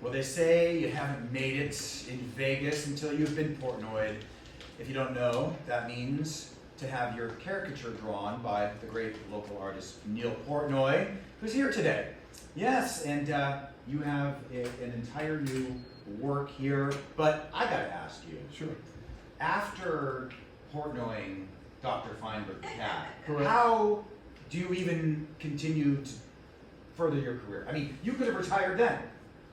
Well, they say you haven't made it in Vegas until you've been Portnoyed. If you don't know, that means to have your caricature drawn by the great local artist Neal Portnoy, who's here today. Yes, and you have an entire new work here, but I gotta ask you. Sure. After Portnoying Dr. Feinberg the cat, Correct. how do you even continue to further your career? I mean, you could have retired then.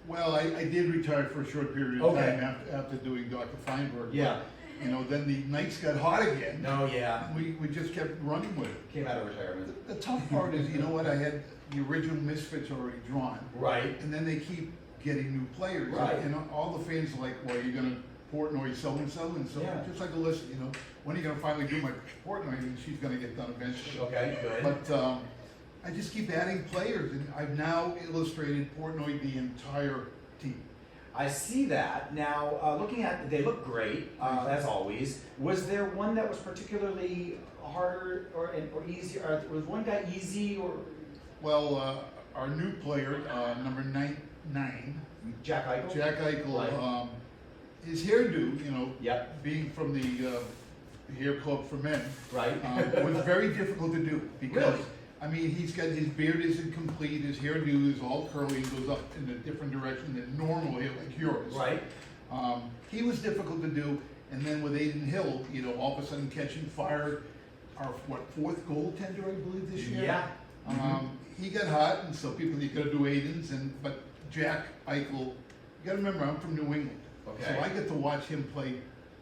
Well, I did retire for a short period of Okay. time after doing Dr. Feinberg. Yeah. But, you know, then the nights got hot again. No, yeah. We just kept running with it. Came out of retirement. The tough part is, you know what, I had the original Misfits already drawn. Right. And then they keep getting new players. Right. And all the fans are like, well, you're going to Portnoy so-and-so, and so, Yeah. just like Alyssa, you know, when are you going to finally do my Portnoy? And she's going to get done eventually. Okay, good. But I just keep adding players, and I've now illustrated Portnoy the entire team. I see that. Now, looking at, they look great, as always. Was there one that was particularly harder or easier? Or was one guy easy or? Well, our new player, number nine, Jack Eichel? Jack Eichel, Right. his hairdo, you know, Yep. being from the hair club for men, Right. was very difficult to do because, Really? I mean, he's got, his beard isn't complete, his hairdo is all curly, and goes up in a different direction than normal hair like yours. Right. He was difficult to do, and then with Aiden Hill, you know, all of a sudden catching fire, our fourth goaltender, I believe, this year. Yeah. He got hot, and so people, you gotta do Aiden's, but Jack Eichel, you gotta remember, I'm from New England. Okay. So I get to watch him play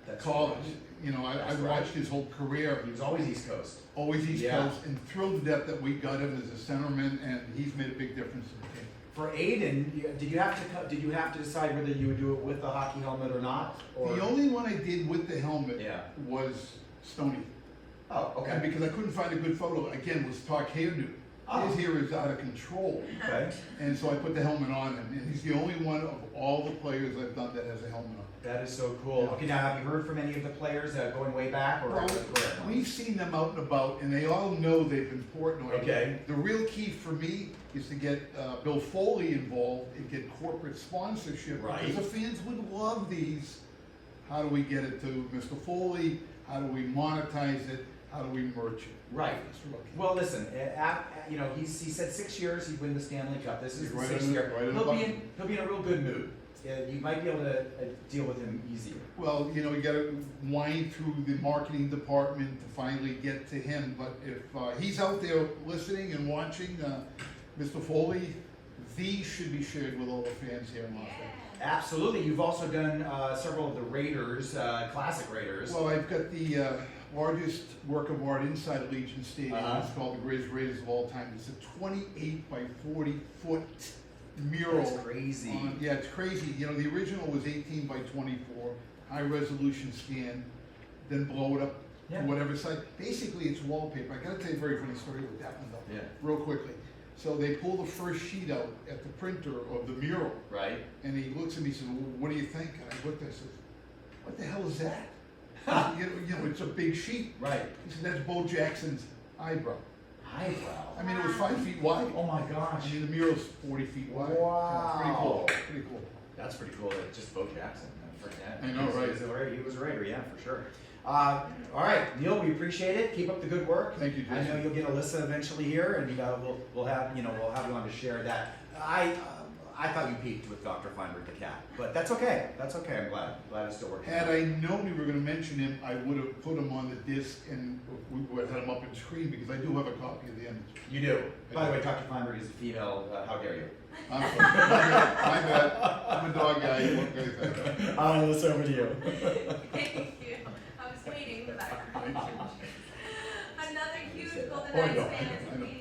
That's college. right. You know, That's I've right. watched his whole career, He was always East Coast. always East Yeah. Coast, and thrilled to death that we got him as a centerman, and he's made a big difference in the team. For Aiden, did you have to decide whether you would do it with the hockey helmet or not? Or? The only one I did with the helmet Yeah. was Stoney. Oh, okay. And because I couldn't find a good photo, again, was talk hairdo. Oh. His hair is out of control. Okay. And so I put the helmet on him, and he's the only one of all the players I've done that has a helmet on. That is so cool. Yeah. Okay, now have you heard from any of the players going way back or? Well, we've seen them out and about, and they all know they've been Portnoy. Okay. The real key for me is to get Bill Foley involved and get corporate sponsorship. Right. Because the fans would love these. How do we get it to Mr. Foley? How do we monetize it? How do we merch it? Right. That's real key. Well, listen, you know, he said 6 years he'd win the Stanley Cup. This is the Right sixth on- year. right on the He'll be in a real good mood. You might be able to deal with him easier. Well, you know, you gotta wind through the marketing department to finally get to him, but if he's out there listening and watching, Mr. Foley, these should be shared with all the fans here in Las Vegas. Absolutely. You've also done several of the Raiders, classic Raiders. Well, I've got the largest work of art inside Allegiant Stadium. Uh-huh. It's called the Greatest Raiders of All Time. It's a 28 by 40 foot mural. That's crazy. Yeah, it's crazy. You know, the original was 18 by 24, high resolution scan, then blow it up Yeah. to whatever side. Basically, it's wallpaper. I gotta tell you a very funny story with that one though. Yeah. Real quickly. So they pull the first sheet out at the printer of the mural, Right. and he looks at me and says, well, what do you think? And I looked at him and says, what the hell is that? you know, it's a big sheet. Right. He said, that's Bo Jackson's eyebrow. Eyebrow. I mean, it was 5 feet wide. Oh my gosh. I mean, the mural's 40 feet wide. Wow. Pretty cool. Pretty cool. That's pretty cool. That just Bo Jackson. Forget. I know, right? He was a Raider, yeah, for sure. All right, Neal, we appreciate it. Keep up the good work. Thank you, Jason. I know you'll get Alyssa eventually here, and we'll have you on to share that. I thought you peaked with Dr. Feinberg the cat, but that's okay. That's okay. I'm glad it's still working. Had I known we were going to mention him, I would have put him on the disc and we would have had him up on screen because I do have a copy of the image. You do. By the way, Dr. Feinberg is a female. How dare you? I'm sorry. My bad. I'm a dog guy. What can I say? Alyssa, over to you. Thank you. I was waiting in the background. Thank you. Another huge Golden Oh, Knights no, fan I know. is